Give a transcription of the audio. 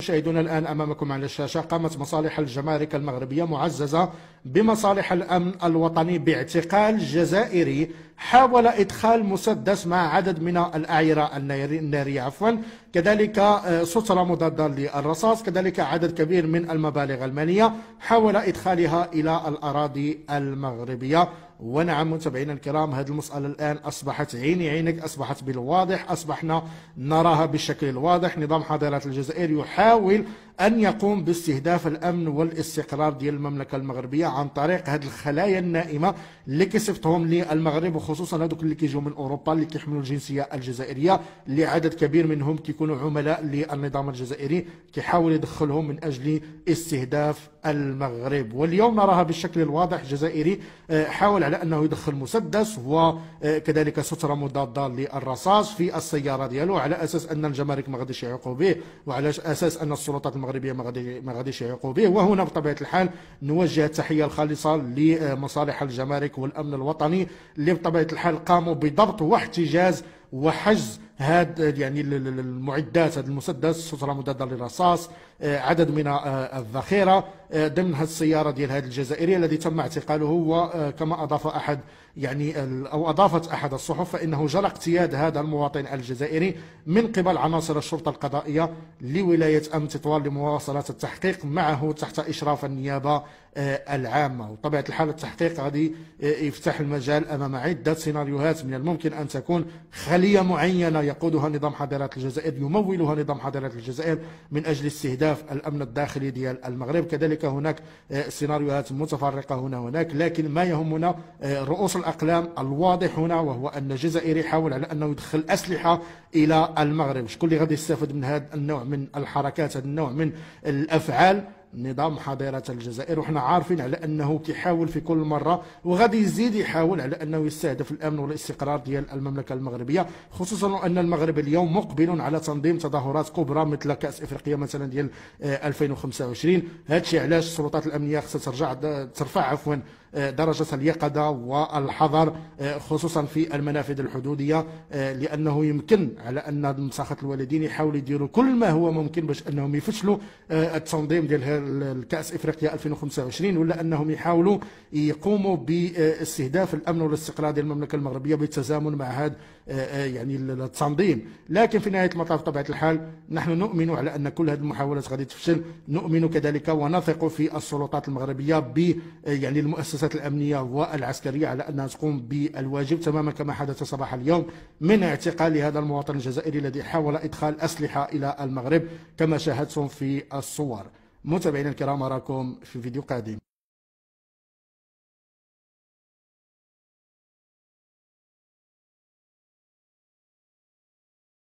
مشاهدونا الآن أمامكم على الشاشة، قامت مصالح الجمارك المغربية معززة بمصالح الأمن الوطني باعتقال جزائري حاول إدخال مسدس مع عدد من الأعيرة النارية كذلك سترة مضادة للرصاص، كذلك عدد كبير من المبالغ المالية حاول إدخالها إلى الأراضي المغربية. ونعم متابعينا الكرام، هذه المسألة الآن أصبحت عيني عينك، أصبحت بالواضح، أصبحنا نراها بالشكل الواضح. نظام حضارة الجزائر يحاول أن يقوم باستهداف الأمن والاستقرار ديال المملكة المغربية عن طريق هذه الخلايا النائمة اللي كيصيفطهم للمغرب، وخصوصا هذوك اللي كيجوا من أوروبا اللي كيحملوا الجنسية الجزائرية، اللي عدد كبير منهم كيكونوا عملاء للنظام الجزائري كيحاول يدخلهم من أجل استهداف المغرب. واليوم نراها بالشكل الواضح، جزائري حاول على أنه يدخل مسدس وكذلك سترة مضادة للرصاص في السيارة ديالو، على أساس أن الجمارك ما غاديش يعيقوا به، وعلى أساس أن السلطات المغربية ما غاديش يعيقوا به. وهنا بطبيعة الحال نوجه التحية الخالصة لمصالح الجمارك والأمن الوطني اللي بطبيعة الحال قاموا بضبط واحتجاز وحجز هاد يعني المعدات، هذا المسدس، سترة مضادة للرصاص، عدد من الذخيرة ضمن هذه السيارة ديال هذا الجزائري الذي تم اعتقاله. وكما أضاف أحد أو أضافت أحد الصحف فإنه جرى اقتياد هذا المواطن الجزائري من قبل عناصر الشرطة القضائية لولاية أمن تطوان لمواصلة التحقيق معه تحت إشراف النيابة العامة. وطبيعة الحال التحقيق غادي يفتح المجال أمام عدة سيناريوهات من الممكن أن تكون خلية معينة يقودها نظام حضارة الجزائر، يمولها نظام حضارة الجزائر من أجل استهداف الأمن الداخلي ديال المغرب. كذلك هناك سيناريوهات متفرقة هنا وهناك، لكن ما يهمنا رؤوس الأقلام الواضح هنا، وهو أن الجزائري حاول على أنه يدخل أسلحة إلى المغرب. شكون اللي غادي يستفد من هذا النوع من الحركات، هذا النوع من الأفعال؟ نظام حضارة الجزائر. وحنا عارفين على أنه كيحاول في كل مرة وغادي يزيد يحاول على أنه يستهدف الأمن والاستقرار ديال المملكة المغربية، خصوصا أن المغرب اليوم مقبل على تنظيم تظاهرات كبرى مثل كأس إفريقيا مثلا ديال 2025. هذا الشيء علاش السلطات الأمنية خصها ترفع درجة اليقظة والحذر، خصوصا في المنافذ الحدودية، لأنه يمكن على أن مساخة الوالدين يحاولوا يديروا كل ما هو ممكن باش أنهم يفشلوا التنظيم ديال الكأس إفريقيا 2025، ولا أنهم يحاولوا يقوموا باستهداف الأمن والاستقرار ديال المملكة المغربية بالتزامن مع هذا يعني التنظيم. لكن في نهاية المطاف بطبيعة الحال نحن نؤمن على أن كل هذه المحاولات غادي تفشل، نؤمن كذلك ونثق في السلطات المغربية يعني المؤسسات الأمنية والعسكرية على أنها تقوم بالواجب تماما كما حدث صباح اليوم من اعتقال هذا المواطن الجزائري الذي حاول إدخال أسلحة إلى المغرب كما شاهدتم في الصور. متابعينا الكرام، أراكم في فيديو قادم.